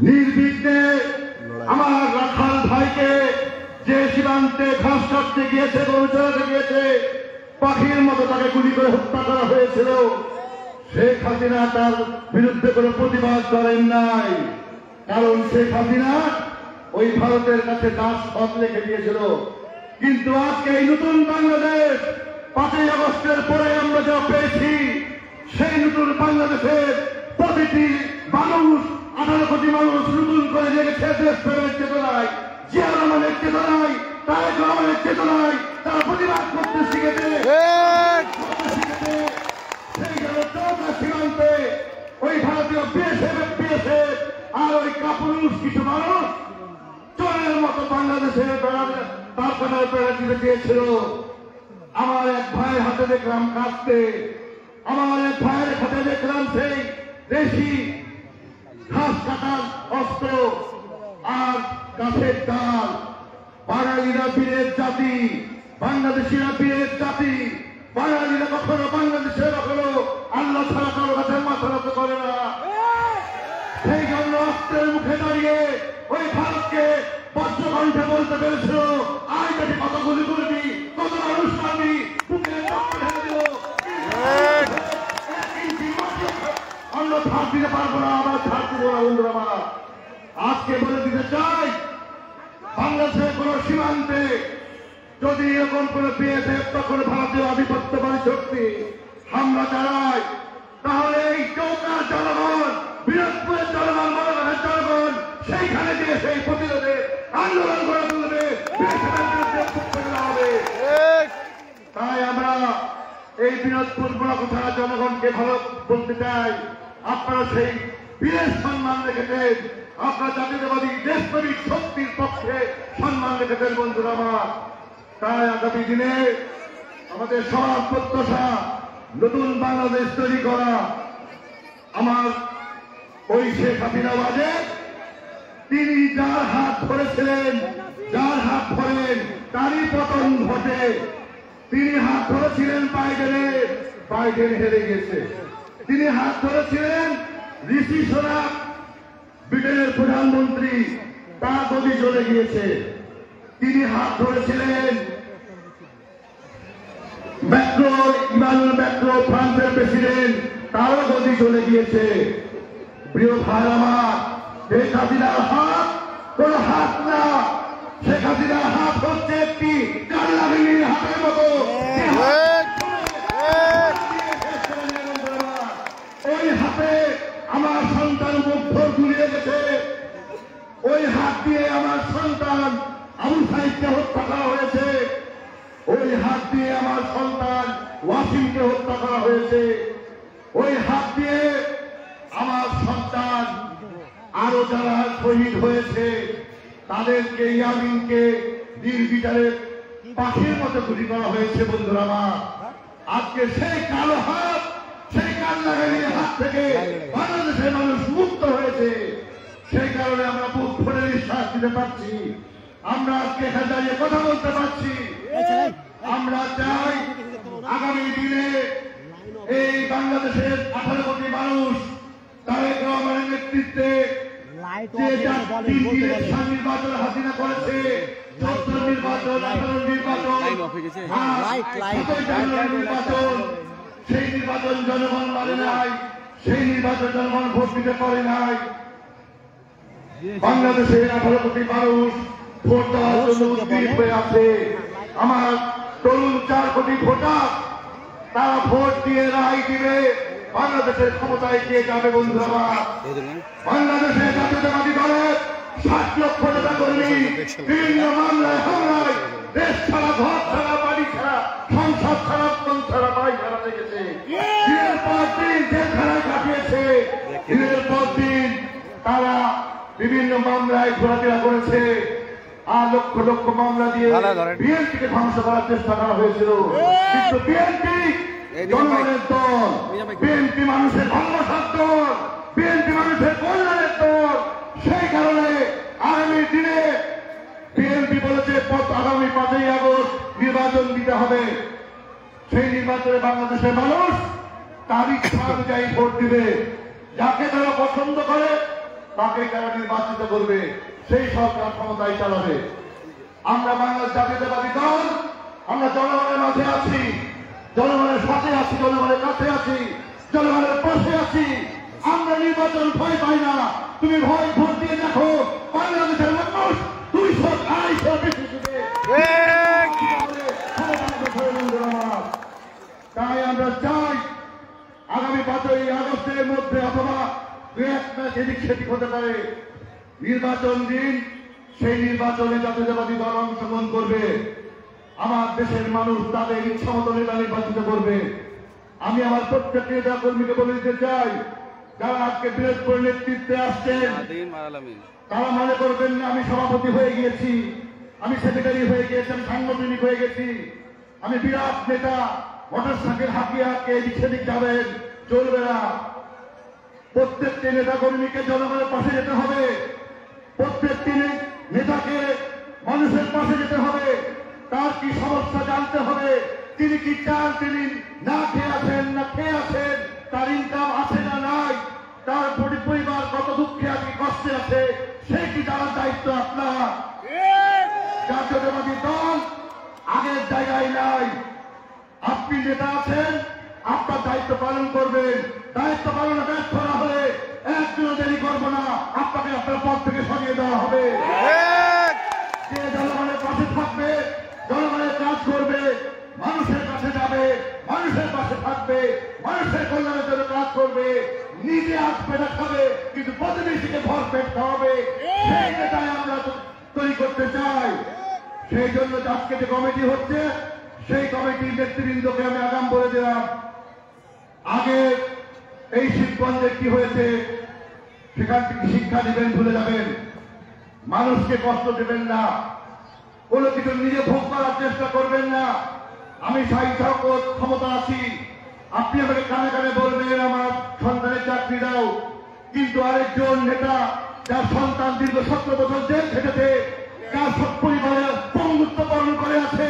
নির্বিঘ্নে আমার রাখাল ভাইকে যে সীমান্তে ঘাস কাটতে গিয়েছে, গরু চড়াতে গিয়েছে, পাখির মতো তাকে গুলি করে হত্যা করা হয়েছিল। শেখ হাসিনা তার বিরুদ্ধে কোনো প্রতিবাদ করেন নাই, কারণ শেখ হাসিনা ওই ভারতের কাছে দাস পথ রেখে দিয়েছিল। কিন্তু আজকে এই নতুন বাংলাদেশ 5ই আগস্টের পরে আমরা যা পেয়েছি, সেই নতুন বাংলাদেশের প্রতিটি মানুষ, 18 কোটি মানুষ নতুন করে জেগেছে দেশপ্রেমের চেতনায়, জিয়া রহমানের চেতনায়, তারেক রহমানের চেতনায় তারা প্রতিবাদ করতে শিখেছে। সেই জন্য চৌকা সীমান্তে ওই ভারতীয় বিএসএফ আর ওই কাপুরুষ কিছু মানুষ চোরের মতো বাংলাদেশের তার কথায় বেড়া দিতে চেয়েছিল। আমার এক ভাইয়ের হাতে দেখলাম কাঁদতে, আমার এক ভাইয়ের হাতে দেখলাম সেই দেশি ঘাস কাটার অস্ত্র আর কাঠের ডাল। বাঙালিরা বীরের জাতি, বাংলাদেশিরা বীরের জাতি। বাঙালিরা কখনো বাংলাদেশের কখনো আল্লাহ ছাড়া কারো কাছে মাথা নত করে না। সেই জন্য অস্ত্রের মুখে দাঁড়িয়ে ওই ভারতকে বজ্রকণ্ঠে বলতে পেরেছিল, আয় কাছে কত গুলি করবি, কত মানুষ মারবি, বুকে রক্ত ঢেলে দিল, আমরা ছাড় দিতে পারবো না, আমরা ছাড় দিব না। বন্ধুরা আমার আজকে বলে দিতে চাই, বাংলাদেশের কোন সীমান্তে যদি এরকম কোন বিএসএফ বা কোন ভারতীয় আধিপত্যবাদী শক্তি হামলা চালায়, তাহলে এই চৌকার জনগণ, বিরোধপুরের জনগণ, মনোনগরের জনগণ সেইখানে গিয়ে সেই প্রতিরোধে আন্দোলন করে তুলবে, হবে। তাই আমরা এই বিনোদপুর ব্লক থানা জনগণকে ভালো বলতে চাই, আপনারা সেই বীরের সম্মান রেখেছেন, আপনারা জাতীয়তাবাদী দেশপ্রেমিক শক্তির পক্ষে সম্মান রেখেছেন। বন্ধুরা আমার, তাই আগামী দিনে আমাদের সবার প্রত্যাশা নতুন বাংলাদেশ তৈরি করা। আমার ওই শেখ হাসিনা বাজে তিনি যার হাত ধরেছিলেন, যার হাত ধরেন তারই পতন ঘটে। তিনি হাত ধরেছিলেন বাইডেনের, বাইডেন হেরে গেছে। তিনি হাত ধরেছিলেন ঋষি সোনাক, ব্রিটেনের প্রধানমন্ত্রী, তার গদি চলে গিয়েছে। তিনি হাত ধরেছিলেন ইমানুয়েল ম্যাক্রো, ফ্রান্সের প্রেসিডেন্ট, তারও গদি চলে গিয়েছে। প্রিয় ভাই আমার, শেখ হাসিনার হাত কোন হাত না, শেখ হাসিনার হাত হচ্ছে একটি কাল্লাভিনীর হাতের মতো। ওই হাতে আমার সন্তান মুগ্ধ ঝুলিয়ে গেছে, ওই হাত দিয়ে আমার সন্তান আবু সাইদকে হত্যা করা হয়েছে, ওই হাত দিয়ে আমার সন্তান ওয়াসিমকে হত্যা করা হয়েছে, ওই হাত দিয়ে আমার সন্তান আরো যারা শহীদ হয়েছে তাদেরকে, ইয়ামিনকে নির্বিচারে পাখির মতো গুলি করা হয়েছে। বন্ধুরা আমার, আজকে সেই কালো হাত, সেই কান্নাকারীর হাত থেকে বাংলাদেশের মানুষ মুক্ত হয়েছে। সেই কারণে আমরা বুক ভরে নিঃশ্বাস দিতে পারছি, আমরা আজকে এখানে দাঁড়িয়ে কথা বলতে পারছি। আমরা চাই আগামী দিনে এই বাংলাদেশের 18 কোটি মানুষ তারেক রহমানের নেতৃত্বে যে নির্বাচন হাসিনা করেছে, 14 নির্বাচন, 18 নির্বাচন, নির্বাচন, সেই নির্বাচন জনগণ মানে নাই, সেই নির্বাচন জনগণ ভোট দিতে পারে নাই। বাংলাদেশের 18 কোটি মানুষ ভোট দেওয়ার জন্য উদ্গ্রীব হয়ে আছে। আমার তরুণ 4 কোটি ভোটার, তারা ভোট দিয়ে রায় দিবে, বাংলাদেশের ক্ষমতায় কে যাবে। বন্ধুরা, বাংলাদেশের জাতীয়তাবাদী দলের 60 লক্ষ নেতা কর্মী বিভিন্ন মামলায় হামলায় দেশ ছাড়া, ঘর ছাড়া, বাড়ি ছাড়া, সংসদ ছাড়া, কোন ছাড়া, বাড়ি ছাড়া লেগেছে। দিনের পর দিন জেলখানায় কাটিয়েছে, দিনের পর দিন তারা বিভিন্ন মামলায় ঘোরাফেরা করেছে। আর লক্ষ লক্ষ মামলা দিয়ে বিএনপিকে ধ্বংস করার চেষ্টা করা হয়েছিল, কিন্তু বিএনপি জনগণের দল, বিএনপি মানুষের ভালোবাসার দল, বিএনপি মানুষের কল্যাণের দল। সেই কারণে আগামী দিনে বিএনপি বলেছে আগামী 5ই আগস্ট নির্বাচন দিতে হবে। সেই নির্বাচনে বাংলাদেশের মানুষ তার ইচ্ছা অনুযায়ী ভোট দিবে, যাকে তারা পছন্দ করে তাকে যারা নির্বাচিত করবে সেই সরকার ক্ষমতায় চালাবে। আমরা বাংলাদেশ জাতীয়তাবাদী দল, আমরা জনগণের মাঝে আছি, জনগণের সাথে আছি, জনগণের কাছে আছি, জনগণের পাশে আছি। আমরা নির্বাচন ভয় পাই না। তুমি ভোট দিয়ে দেখো, বাংলাদেশের মানুষ 200-250 বেশি দিবে। তাই আমরা চাই আগামী 5ই আগস্টের মধ্যে অথবা এদিক সেদিক হতে পারে নির্বাচন দিন, সেই নির্বাচনে জাতীয়তাবাদী দল অংশগ্রহণ করবে। আমার দেশের মানুষ তাদের ইচ্ছা মতো নেতা নির্বাচিত করবে। আমি আমার প্রত্যেক নেতা কর্মীকে বলে দিতে চাই, যারা আজকে বীরত্বর নেতৃত্বে আসছেন তারা মনে করবেন না আমি সভাপতি হয়ে গিয়েছি, আমি সেক্রেটারি হয়ে গিয়েছি, আমি সাংগঠনিক হয়ে গেছি, আমি বিরাট নেতা, মোটরসাইকেল হাঁকিয়ে হাঁকিয়ে এদিক সেদিক যাবেন, চলবে না। প্রত্যেকটি নেতা কর্মীকে জনগণের পাশে যেতে হবে, প্রত্যেকটি নেতাকে মানুষের পাশে যেতে হবে, তার কি সমস্যা জানতে হবে, তিনি কি চান, তিনি না খেয়ে আছেন না খেয়ে আছেন, তার ইনকাম আছে না নাই, তার পরিবার কত দুঃখে আছে কষ্টে আছে, সে কি জানার দায়িত্ব আপনার। জাতীয়তাবাদী দল আগের জায়গায় নাই। আপনি নেতা আছেন, আপনার দায়িত্ব পালন করবেন, দায়িত্ব পালনে ব্যর্থ না হলে একদিনও দেরি করবো না, আপনাকে আপনার পদ থেকে সরিয়ে দেওয়া হবে। যে জনগণের পাশে থাকবে, জনগণের কাজ করবে, মানুষের কাছে যাবে, মানুষের পাশে থাকবে, মানুষের কল্যাণের জন্য কাজ করবে, নিজে আজ পেটা খাবে কিন্তু প্রতিবেশীকে ভর পেট খাওয়াবে, সেই নেতাই আমরা তৈরি করতে চাই। সেই জন্য আজকে যে কমিটি হচ্ছে, সেই কমিটির নেতৃবৃন্দকে আমি আগাম বলে দিলাম, আগে এই শিবগঞ্জে কি হয়েছে সেখান থেকে শিক্ষা দিবেন, ভুলে যাবেন, মানুষকে কষ্ট দেবেন না, কোনো কিছু নিজে ভোগ করার চেষ্টা করবেন না। আমি ক্ষমতা আছি, আপনি আমাকে কানে কানে বলবেন আমার সন্তানের চাকরি দাও, কিন্তু আরেকজন নেতা যার সন্তান দীর্ঘ 17 বছর জেল খেটেছে, যার সব পরিবারে পঙ্গুত্ব বরণ করে আছে,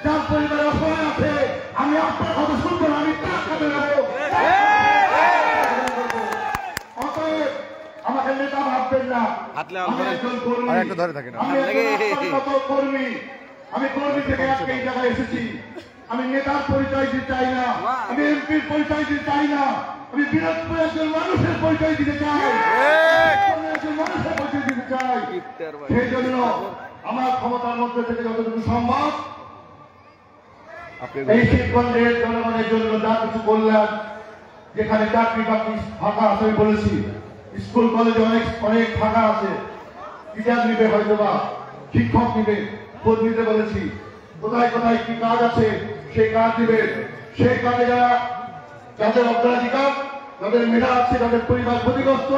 যার পরিবারে অসহায় আছে, আমি আপনার কথা শুনবো না, আমি তার কাছে যাবো। অতএব আমাকে নেতা ভাববেন না, আমি একজন কর্মী, আমি কর্মী থেকে আজকে এই জায়গায় এসেছি। আমি নেতার পরিচয় দিতে চাই না, আমি এমপির পরিচয় দিতে চাই না, আমি বিরাটপুর একজন মানুষের পরিচয় দিতে চাই, একজন মানুষের পরিচয় দিতে চাই। সেই জন্য আমার ক্ষমতার মধ্যে থেকে যতটুকু সম্ভব এই শিবগঞ্জের জনগণের জন্য যা কিছু করলাম, যেখানে চাকরি বাকরি ফাঁকা আছে আমি বলেছি, স্কুল কলেজে অনেক ফাঁকা আছে, টিচার নিবে হয়তো বা শিক্ষক নিবে, খোঁজ নিতে বলেছি, কোথায় কোথায় কি কাজ আছে সেই কাজ দিবে, সেই কাজে যাদের অগ্রাধিকার, যাদের মেধা আছে, যাদের পরিবার ক্ষতিগ্রস্ত,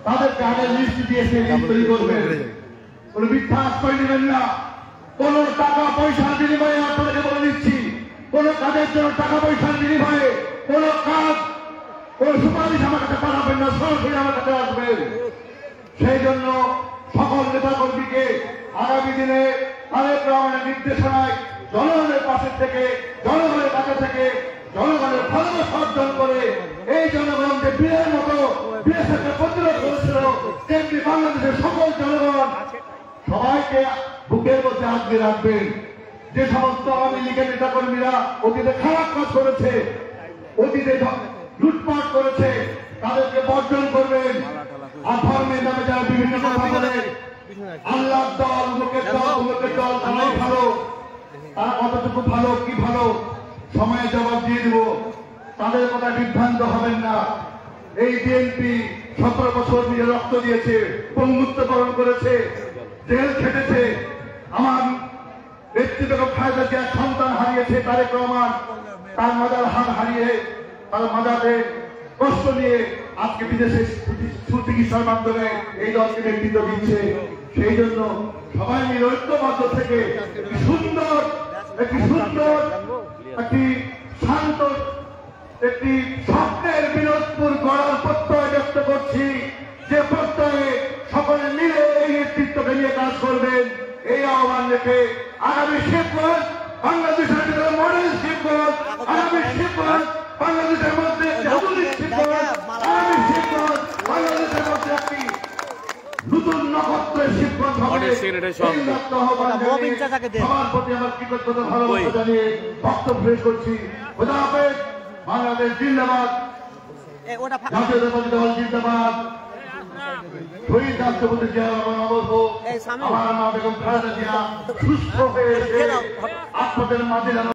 তাদেরকে আগে লিস্ট দিয়ে সেই লিস্ট তৈরি করবে। কোন মিথ্যা আশ্রয় নেবেন না, কোন টাকা পয়সার বিনিময়ে আপনাদেরকে বলে দিচ্ছি, কোন কাজের জন্য টাকা পয়সার বিনিময়ে কোন কাজ, কোন সুপারিশ আমার কাছে পাঠাবেন না, সরাসরি আমার কাছে আসবেন। সেই জন্য সকল নেতা কর্মীকে আগামী দিনে তারেক রহমানের নির্দেশনায় জনগণের পাশে থেকে, জনগণের কাছে থেকে, জনগণের ভালোবাসা অর্জন করে এই জনগণ যে বীরের মতো বিএসএফকে প্রতিরোধ করেছিল, তেমনি বাংলাদেশের সকল জনগণ সবাইকে বুকের মধ্যে আঁকড়ে রাখবেন। যে সমস্ত আওয়ামী লীগের নেতা কর্মীরা অতীতে খারাপ কাজ করেছে, অতীতে লুটপাট করেছে, তাদেরকে বর্জন করবেন। আর ধর্মের নামে যারা বিভিন্ন কথা বলে, আল্লাহর দল, লোকের দল, লোকের দল, তারাই ভালো, তারা কতটুকু ভালো কি ভালো সময়ে জবাব দিয়ে দেব, তাদের কথা বিভ্রান্ত হবেন না। এই বিএনপি 17 বছর নিজে রক্ত দিয়েছে, পঙ্গুত্ব বরণ করেছে, জেল খেটেছে, আমার ব্যক্তিগত খায়দা জিয়ার সন্তান হারিয়েছে তারেক রহমান, তার মাজার হাত হারিয়ে, তার মাজারে কষ্ট নিয়ে আজকে বিদেশে সুচিকিৎসার মাধ্যমে এই দলকে নেতৃত্ব দিচ্ছে। সেই জন্য সবাই মিলে ঐক্যবদ্ধ থেকে সুন্দর একটি শান্ত একটি স্বপ্নের বিনোদপুর গড়ার প্রত্যয় ব্যক্ত করছি, যে প্রত্যয়ে সকলে মিলে এই নেতৃত্বকে নিয়ে কাজ করবেন। এই আহ্বান রেখে আগামী শিবগঞ্জ বাংলাদেশের ভিতরে মডেল শিবগঞ্জ, আগামী শিবগঞ্জ বাংলাদেশের মধ্যে আধুনিক শিবগঞ্জ, আগামী শিবগঞ্জ বাংলাদেশের মধ্যে একটি নতুন নক্ষত্রের শিক্ষক হবে সবার প্রতি আমার কৃতজ্ঞতা ভালোবাসা জানিয়ে বক্তব্য শেষ করছি। খোদা হাফেজ। বাংলাদেশ জিন্দাবাদ, জাতীয়তাবাদী দল জিন্দাবাদ। শহীদ রাষ্ট্রপতি জিয়া রহমান আমার মা বেগম খালেদা জিয়া সুস্থ হয়ে আপনাদের মাঝে